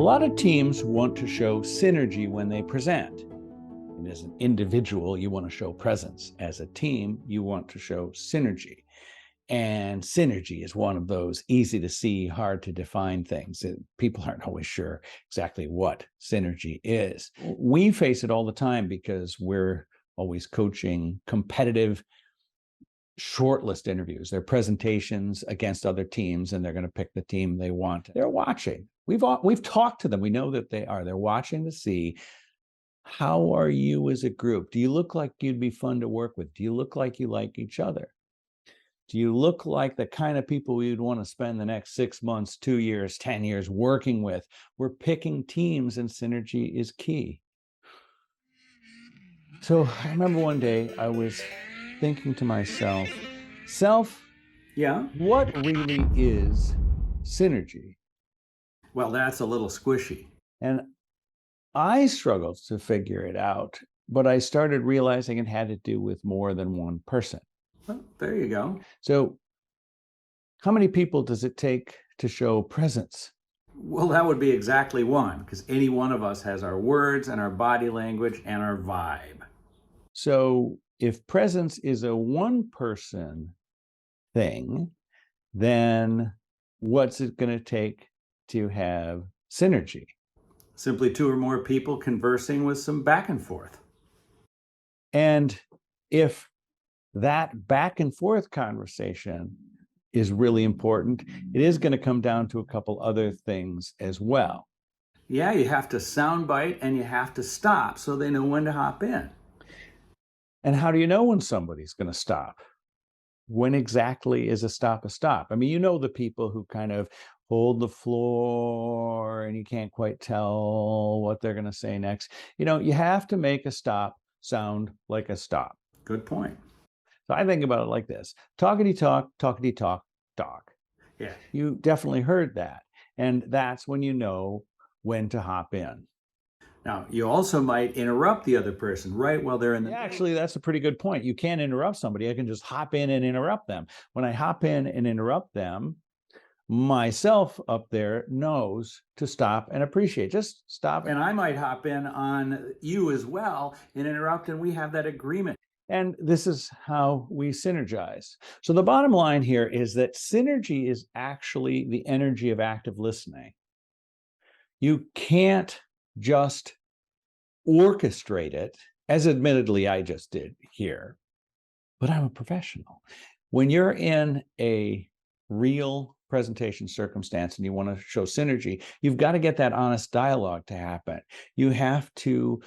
A lot of teams want to show synergy when they present. And as an individual, you want to show presence. As a team, you want to show synergy. And synergy is one of those easy to see, hard to define things. People aren't always sure exactly what synergy is. We face it all the time because we're always coaching competitive shortlist interviews. They're presentations against other teams, and they're going to pick the team they want. They're watching. We've talked to them. We know that they are. They're watching to see, how are you as a group? Do you look like you'd be fun to work with? Do you look like you like each other? Do you look like the kind of people you'd want to spend the next 6 months, 2 years, 10 years working with? We're picking teams, and synergy is key. So I remember one day I was thinking to myself, Yeah? what really is synergy? Well, that's a little squishy. And I struggled to figure it out, but I started realizing it had to do with more than one person. Well, there you go. So how many people does it take to show presence? Well, that would be exactly one, because any one of us has our words and our body language and our vibe. So if presence is a one-person thing, then what's it going to take to have synergy? Simply two or more people conversing with some back and forth. And if that back and forth conversation is really important, it is going to come down to a couple other things as well. Yeah, you have to soundbite and you have to stop so they know when to hop in. And how do you know when somebody's going to stop? When exactly is a stop a stop? I mean, you know the people who kind of hold the floor and you can't quite tell what they're going to say next. You have to make a stop sound like a stop. Good point. So I think about it like this: talkity talk, talkity talk, talk. Yeah. You definitely heard that. And that's when you know when to hop in. Now, you also might interrupt the other person right while they're in the... Yeah, actually, that's a pretty good point. You can't interrupt somebody. I can just hop in and interrupt them. When I hop in and interrupt them, myself up there knows to stop and appreciate. Just stop. And I might hop in on you as well and interrupt, and we have that agreement. And this is how we synergize. So the bottom line here is that synergy is actually the energy of active listening. You can't just orchestrate it, as admittedly I just did here, but I'm a professional. When you're in a real presentation circumstance and you want to show synergy, you've got to get that honest dialogue to happen. You have to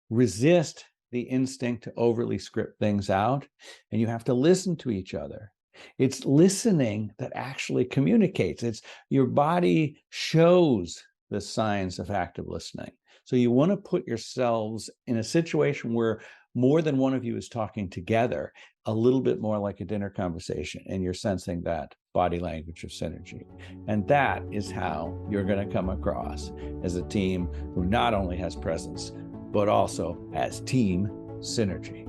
resist the instinct to overly script things out, and you have to listen to each other. It's listening that actually communicates. It's your body shows the signs of active listening. So you want to put yourselves in a situation where more than one of you is talking together, a little bit more like a dinner conversation, and you're sensing that body language of synergy. And that is how you're going to come across as a team who not only has presence, but also has team synergy.